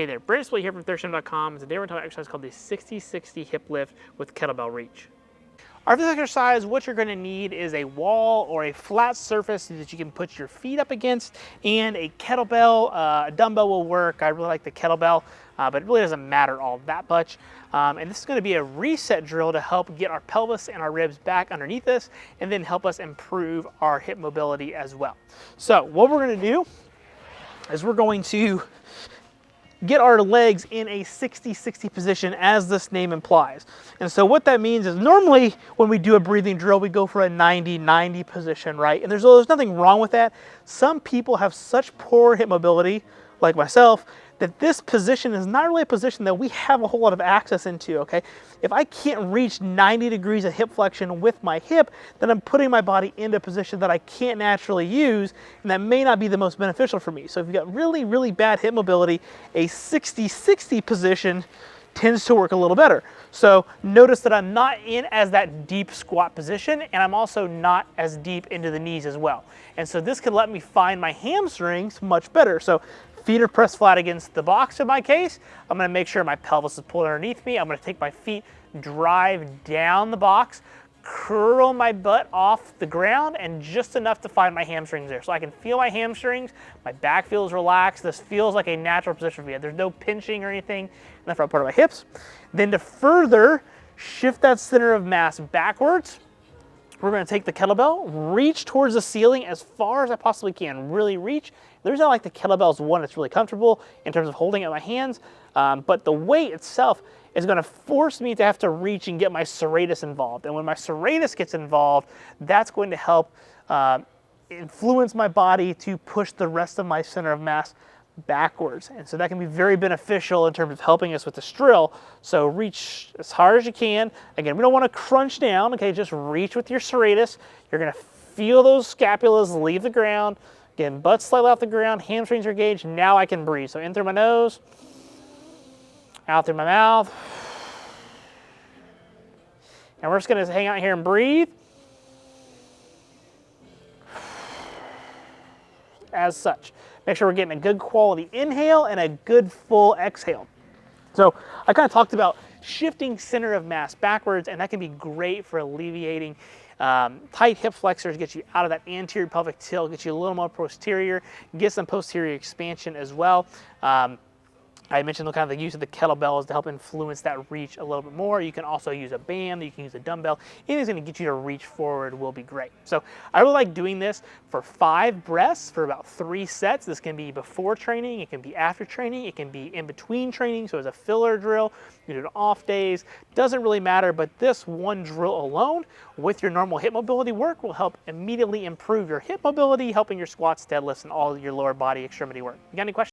Hey there, Brandon Split here from ThirstGym.com. Today we're talking about exercise called the 60-60 hip lift with kettlebell reach. For this exercise, what you're going to need is a wall or a flat surface that you can put your feet up against, and a kettlebell. A dumbbell will work. I really like the kettlebell, but it really doesn't matter all that much. And this is going to be a reset drill to help get our pelvis and our ribs back underneath us, and then help us improve our hip mobility as well. So what we're going to do is we're going to get our legs in a 60-60 position, as this name implies. And so what that means is, normally when we do a breathing drill, we go for a 90-90 position, right? And there's nothing wrong with that. Some people have such poor hip mobility, like myself, that this position is not really a position that we have a whole lot of access into, okay? If I can't reach 90 degrees of hip flexion with my hip, then I'm putting my body into a position that I can't naturally use, and that may not be the most beneficial for me. So if you've got really, really bad hip mobility, a 60-60 position tends to work a little better. So notice that I'm not in as that deep squat position, and I'm also not as deep into the knees as well. And so this can let me find my hamstrings much better. So feet are pressed flat against the box in my case. I'm going to make sure my pelvis is pulled underneath me. I'm going to take my feet, drive down the box, curl my butt off the ground, and just enough to find my hamstrings there. So I can feel my hamstrings, my back feels relaxed. This feels like a natural position for me. There's no pinching or anything in the front part of my hips. Then to further shift that center of mass backwards, we're going to take the kettlebell, reach towards the ceiling as far as I possibly can, really reach. The reason I like the kettlebell is, one, it's really comfortable in terms of holding it in my hands, but the weight itself is going to force me to have to reach and get my serratus involved. And when my serratus gets involved, that's going to help influence my body to push the rest of my center of mass backwards. And so that can be very beneficial in terms of helping us with this drill. So reach as hard as you can. Again, we don't want to crunch down, okay? Just reach with your serratus. You're going to feel those scapulas leave the ground. Again, butt slightly off the ground, hamstrings are engaged. Now I can breathe. So in through my nose, out through my mouth. And we're just going to hang out here and breathe as such. Make sure we're getting a good quality inhale and a good full exhale. So I kind of talked about shifting center of mass backwards, and that can be great for alleviating tight hip flexors, get you out of that anterior pelvic tilt, get you a little more posterior, get some posterior expansion as well. I mentioned kind of the use of the kettlebells to help influence that reach a little bit more. You can also use a band, you can use a dumbbell. Anything's going to get you to reach forward will be great. So I really like doing this for 5 breaths for about 3 sets. This can be before training, it can be after training, it can be in between training, so as a filler drill. You do it off days, doesn't really matter, but this one drill alone with your normal hip mobility work will help immediately improve your hip mobility, helping your squats, deadlifts, and all your lower body extremity work. You got any questions?